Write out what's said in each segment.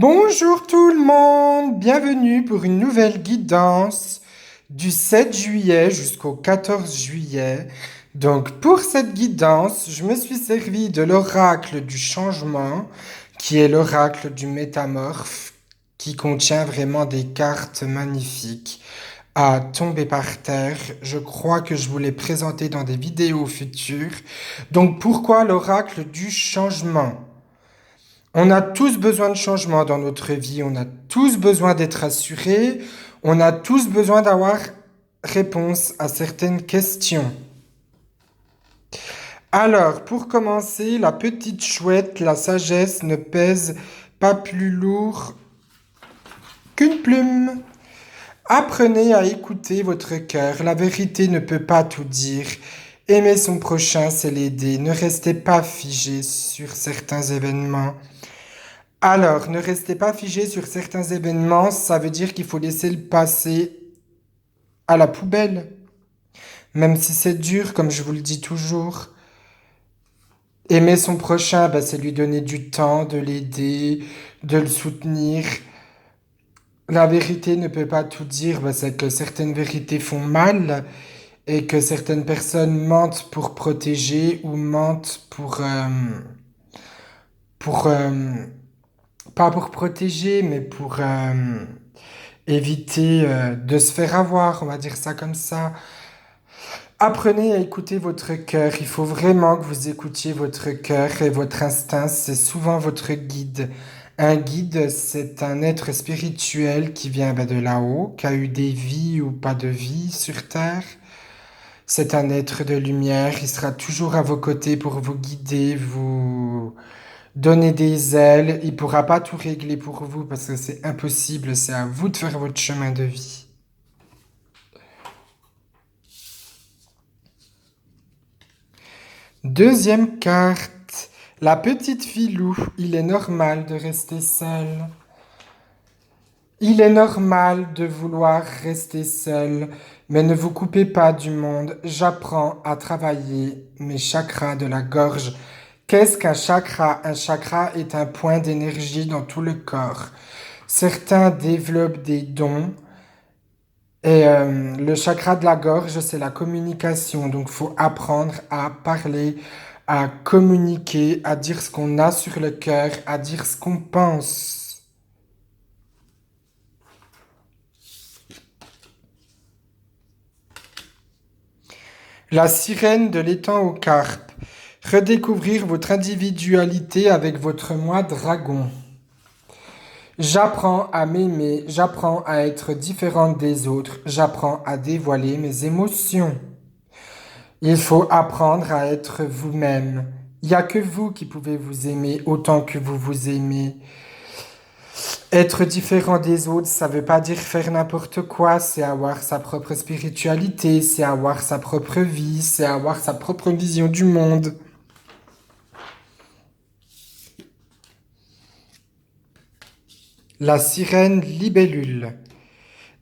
Bonjour tout le monde, bienvenue pour une nouvelle guidance du 7 juillet jusqu'au 14 juillet. Donc pour cette guidance, je me suis servi de l'oracle du changement, qui est l'oracle du métamorphe, qui contient vraiment des cartes magnifiques à tomber par terre. Je crois que je vous l'ai présenté dans des vidéos futures. Donc pourquoi l'oracle du changement? On a tous besoin de changement dans notre vie, on a tous besoin d'être assurés, on a tous besoin d'avoir réponse à certaines questions. Alors, pour commencer, la petite chouette, la sagesse ne pèse pas plus lourd qu'une plume. Apprenez à écouter votre cœur, la vérité ne peut pas tout dire. Aimer son prochain, c'est l'aider. Ne restez pas figé sur certains événements. Alors, ne restez pas figé sur certains événements, ça veut dire qu'il faut laisser le passé à la poubelle. Même si c'est dur, comme je vous le dis toujours. Aimer son prochain, c'est lui donner du temps, de l'aider, de le soutenir. La vérité ne peut pas tout dire, c'est que certaines vérités font mal et que certaines personnes mentent pour protéger ou mentent pour pas pour protéger, mais pour éviter de se faire avoir, on va dire ça comme ça. Apprenez à écouter votre cœur. Il faut vraiment que vous écoutiez votre cœur et votre instinct. C'est souvent votre guide. Un guide, c'est un être spirituel qui vient de là-haut, qui a eu des vies ou pas de vie sur Terre. C'est un être de lumière. Il sera toujours à vos côtés pour vous guider, vous donner des ailes. Il ne pourra pas tout régler pour vous parce que c'est impossible. C'est à vous de faire votre chemin de vie. Deuxième carte, la petite filou, il est normal de rester seul. Il est normal de vouloir rester seul, mais ne vous coupez pas du monde. J'apprends à travailler mes chakras de la gorge. Qu'est-ce qu'un chakra? Un chakra est un point d'énergie dans tout le corps. Certains développent des dons. Et le chakra de la gorge, c'est la communication. Donc, il faut apprendre à parler, à communiquer, à dire ce qu'on a sur le cœur, à dire ce qu'on pense. La sirène de l'étang aux carpes. Redécouvrir votre individualité avec votre moi dragon. J'apprends à m'aimer, j'apprends à être différente des autres, j'apprends à dévoiler mes émotions. Il faut apprendre à être vous-même. Il n'y a que vous qui pouvez vous aimer autant que vous vous aimez. Être différent des autres, ça ne veut pas dire faire n'importe quoi, c'est avoir sa propre spiritualité, c'est avoir sa propre vie, c'est avoir sa propre vision du monde. La sirène libellule.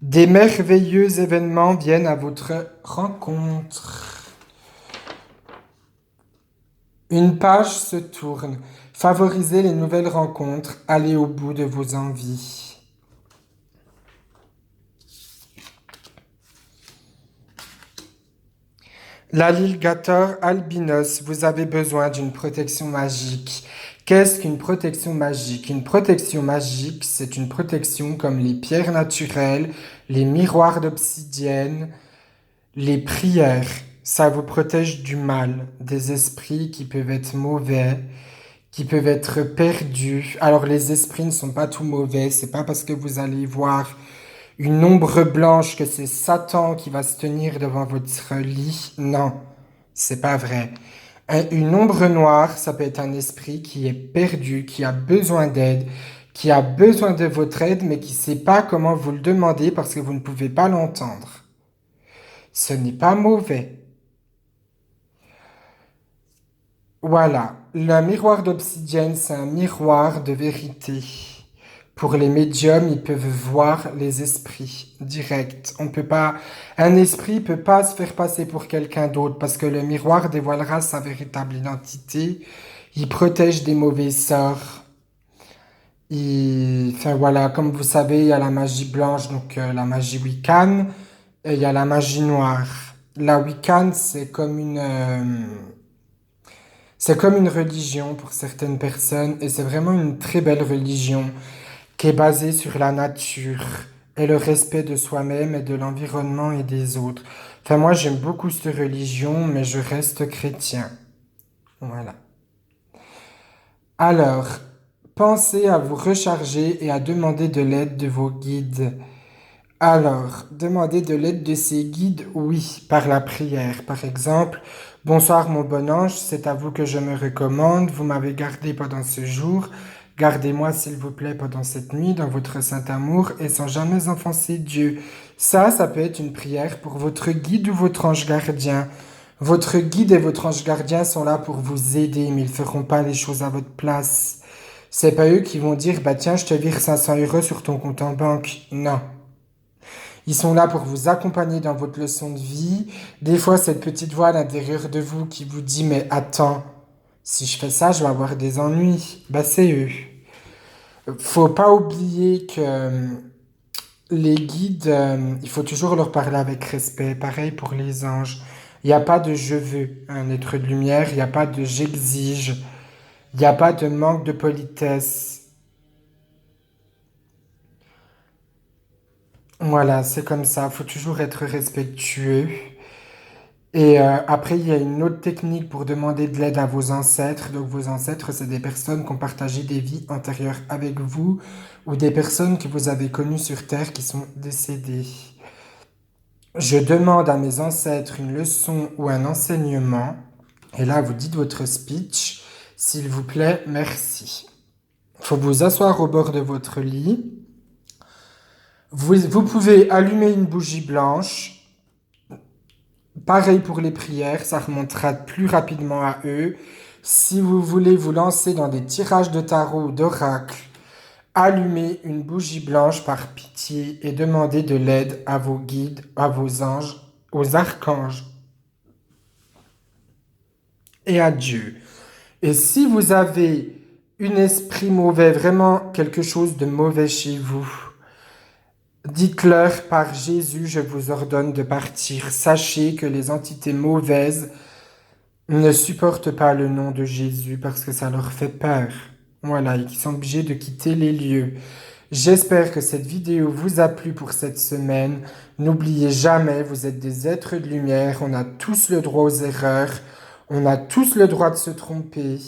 Des merveilleux événements viennent à votre rencontre. Une page se tourne. Favorisez les nouvelles rencontres. Allez au bout de vos envies. L'alligator albinos, vous avez besoin d'une protection magique. Qu'est-ce qu'une protection magique? Une protection magique, c'est une protection comme les pierres naturelles, les miroirs d'obsidienne, les prières. Ça vous protège du mal, des esprits qui peuvent être mauvais, qui peuvent être perdus. Alors les esprits ne sont pas tout mauvais, c'est pas parce que vous allez voir une ombre blanche que c'est Satan qui va se tenir devant votre lit. Non, c'est pas vrai. Une ombre noire, ça peut être un esprit qui est perdu, qui a besoin d'aide, qui a besoin de votre aide, mais qui ne sait pas comment vous le demander parce que vous ne pouvez pas l'entendre. Ce n'est pas mauvais. Voilà, le miroir d'obsidienne, c'est un miroir de vérité. Pour les médiums, ils peuvent voir les esprits direct. On peut pas, un esprit peut pas se faire passer pour quelqu'un d'autre parce que le miroir dévoilera sa véritable identité. Il protège des mauvais sorts. Enfin voilà, comme vous savez, il y a la magie blanche, donc la magie Wiccan, et il y a la magie noire. La Wiccan, c'est comme une religion pour certaines personnes, et c'est vraiment une très belle religion qui est basée sur la nature et le respect de soi-même et de l'environnement et des autres. Enfin, moi, j'aime beaucoup cette religion, mais je reste chrétien. Voilà. Alors, pensez à vous recharger et à demander de l'aide de vos guides. Alors, demander de l'aide de ses guides, oui, par la prière. Par exemple, bonsoir mon bon ange, c'est à vous que je me recommande. Vous m'avez gardé pendant ce jour. Gardez-moi, s'il vous plaît, pendant cette nuit, dans votre saint amour et sans jamais offenser Dieu. Ça peut être une prière pour votre guide ou votre ange gardien. Votre guide et votre ange gardien sont là pour vous aider, mais ils feront pas les choses à votre place. C'est pas eux qui vont dire, bah tiens, je te vire 500 € sur ton compte en banque. Non. Ils sont là pour vous accompagner dans votre leçon de vie. Des fois, cette petite voix à l'intérieur de vous qui vous dit, mais attends, si je fais ça, je vais avoir des ennuis. Bah, c'est eux. Faut pas oublier que les guides, il faut toujours leur parler avec respect. Pareil pour les anges. Il n'y a pas de je veux un être de lumière. Il n'y a pas de j'exige. Il n'y a pas de manque de politesse. Voilà, c'est comme ça. Il faut toujours être respectueux. Et après, il y a une autre technique pour demander de l'aide à vos ancêtres. Donc, vos ancêtres, c'est des personnes qui ont partagé des vies antérieures avec vous ou des personnes que vous avez connues sur Terre qui sont décédées. Je demande à mes ancêtres une leçon ou un enseignement. Et là, vous dites votre speech. S'il vous plaît, merci. Il faut vous asseoir au bord de votre lit. Vous pouvez allumer une bougie blanche. Pareil pour les prières, ça remontera plus rapidement à eux. Si vous voulez vous lancer dans des tirages de tarot ou d'oracle, allumez une bougie blanche par pitié et demandez de l'aide à vos guides, à vos anges, aux archanges et à Dieu. Et si vous avez un esprit mauvais, vraiment quelque chose de mauvais chez vous, dites-leur par Jésus, je vous ordonne de partir. Sachez que les entités mauvaises ne supportent pas le nom de Jésus parce que ça leur fait peur. Voilà, et qu'ils sont obligés de quitter les lieux. J'espère que cette vidéo vous a plu pour cette semaine. N'oubliez jamais, vous êtes des êtres de lumière. On a tous le droit aux erreurs. On a tous le droit de se tromper.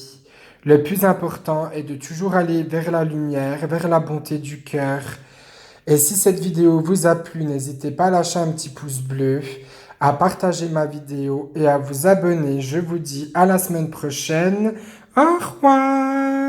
Le plus important est de toujours aller vers la lumière, vers la bonté du cœur. Et si cette vidéo vous a plu, n'hésitez pas à lâcher un petit pouce bleu, à partager ma vidéo et à vous abonner. Je vous dis à la semaine prochaine. Au revoir!